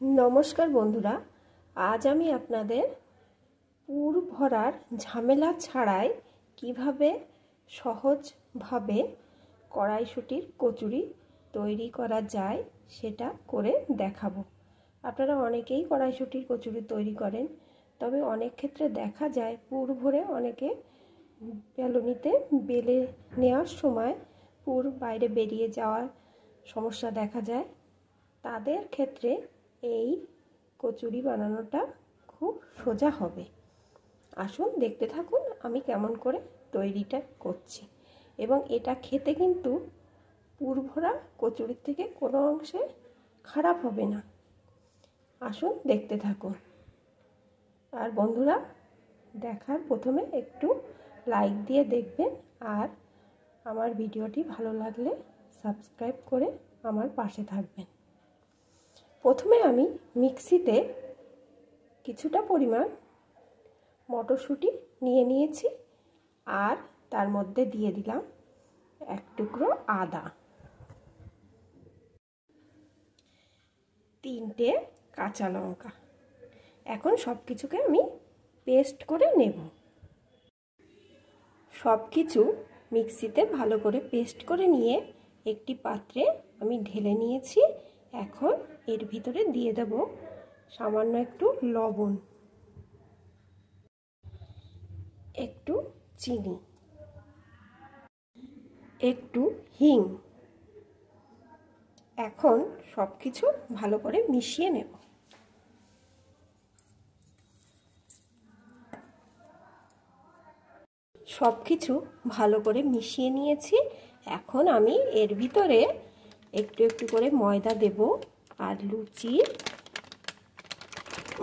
नमस्कार बंधुरा आज आमी आपनादेर पुर भरार झामेला छाड़ाई किभाबे सहज भावे कड़ाईशुटिर कचुरी तैरी करा जाए सेटा करे देखाबो। आपनारा अनेकेई कड़ाईशुटिर कचुरी तैरी करें, तबे अनेक क्षेत्रे देखा जाए पुर भरे अनेके बेलुनिते बेले नेওয়ার समय पुर बाइरे बेरिये जाওয়ার समस्या देखा जाए। तादेर क्षेत्रे এই কচুরি বানানোটা খুব সোজা হবে। আসুন দেখতে থাকুন আমি কেমন করে তৈরিটা করছি। এবং এটা খেতে কিন্তু পুর ভরা কচুরির থেকে কোনো অংশে খারাপ হবে না। আসুন দেখতে থাকুন। আর বন্ধুরা দেখার প্রথমে একটু লাইক দিয়ে দেখবেন, আর আমার ভিডিওটি ভালো লাগলে সাবস্ক্রাইব করে আমার পাশে থাকবেন। प्रथमे आमी मिक्सिते किछुटा परिमाण मटरशुटी निये निয়েছি और तार मध्य दिए दिलाम एक टुकरो आदा, 3টে काँचा लंका। एखन सबकिछुके आमी पेस्ट करे नेब। सबकिछु मिक्सिते भालो करे पेस्ट करे निये एकटी पात्रे आमी ढेले निয়েছি। এখন এর ভিতরে দিয়ে দেব সামান্য একটু লবণ, একটু চিনি, একটু হিং। এখন সবকিছু ভালো করে মিশিয়ে নেব। সবকিছু ভালো করে মিশিয়ে নিয়েছি। এখন আমি এর ভিতরে একটু একটু করে ময়দা দেব আর লুচির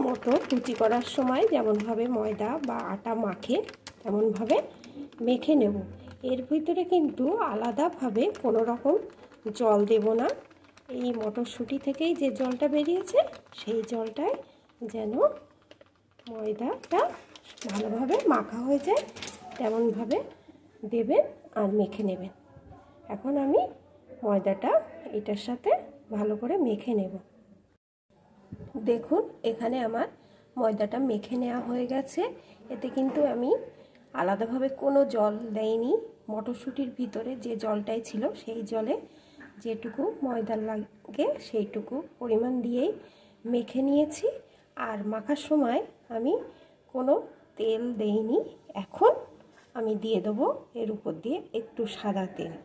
মতো লুচি করার সময় যেমন ভাবে ময়দা বা আটা মাখে তেমন ভাবে মেখে নেব। এর ভিতরে কিন্তু আলাদাভাবে কোনো রকম জল দেব না। এই মটরশুঁটি থেকেই যে জলটা বেরিয়েছে সেই জলটায় যেন ময়দাটা ভালোভাবে মাখা হয়ে যায় তেমন ভাবে দেবেন আর মেখে নেবেন। এখন আমি ময়দাটা এটার সাথে ভালো করে মেখে নেব। দেখুন এখানে আমার ময়দাটা মেখে নেওয়া হয়ে গেছে। এতে কিন্তু আমি আলাদাভাবে কোনো জল দেইনি। মটরশুঁটির ভিতরে যে জলটাই ছিল সেই জলে যেটুকু ময়দা লাগে সেইটুকু পরিমাণ দিয়েই মেখে নিয়েছি। আর মাখার সময় আমি কোনো তেল দেইনি। এখন আমি দিয়ে দেবো এর উপর দিয়ে একটু সাদা তেল।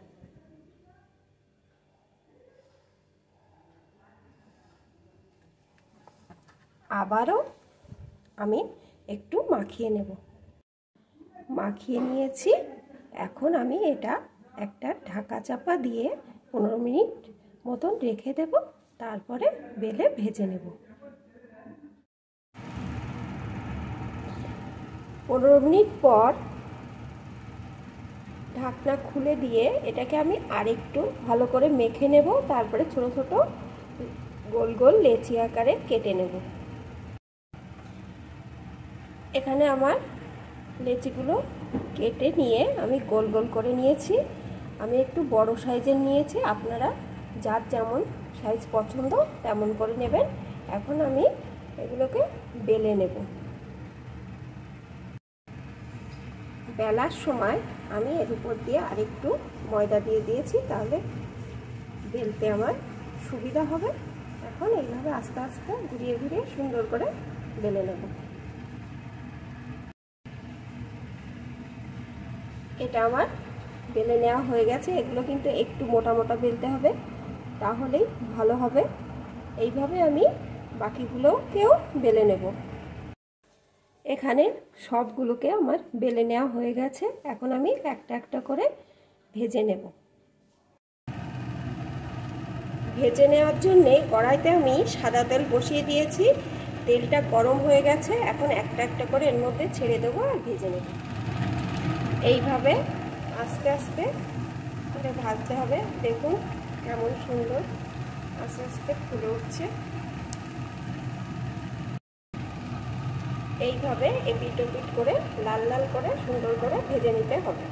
আবারও আমি একটু মাখিয়ে নেব। মাখিয়ে নিয়েছি। এখন আমি এটা একটা ঢাকা চাপা দিয়ে 15 মিনিট মতন রেখে দেব, তারপরে বেলে ভেজে নেব। 15 মিনিট পর ঢাকনা খুলে দিয়ে এটাকে আমি আরেকটু ভালো করে মেখে নেব। তারপরে ছোট ছোট গোল গোল লেচি আকারে কেটে নেব। এখানে আমার লেচিগুলো কেটে নিয়ে আমি গোল গোল করে নিয়েছি। আমি একটু বড় সাইজের নিয়েছি, আপনারা যার যেমন সাইজ পছন্দ তেমন করে নেবেন। এখন আমি এগুলোকে বেলে নেব। বেলার সময় আমি এর উপর দিয়ে আরেকটু ময়দা দিয়ে দিয়েছি, তাহলে বেলতে আমার সুবিধা হবে। এখন এইভাবে আস্তে আস্তে ঘুরিয়ে ঘুরিয়ে সুন্দর করে বেলে নেব। এটা আমার বেলে নেওয়া হয়ে গেছে। এগুলো কিন্তু একটু মোটা মোটা বেলতে হবে, তাহলেই ভালো হবে। এইভাবে আমি বাকিগুলোকেও বেলে নেব। এখানে সবগুলোকে আমার বেলে নেওয়া হয়ে গেছে। এখন আমি একটা একটা করে ভেজে নেব। ভেজে নেওয়ার জন্যে কড়াইতে আমি সাদা তেল বসিয়ে দিয়েছি। তেলটা গরম হয়ে গেছে। এখন একটা একটা করে এর মধ্যে ছেড়ে দেবো আর ভেজে নেব। এইভাবে আস্তে আস্তে করে ভাজতে হবে। দেখুন কেমন সুন্দর আস্তে আস্তে ফুলে উঠছে। এইভাবে এপিট ওপিট করে লাল লাল করে সুন্দর করে ভেজে নিতে হবে।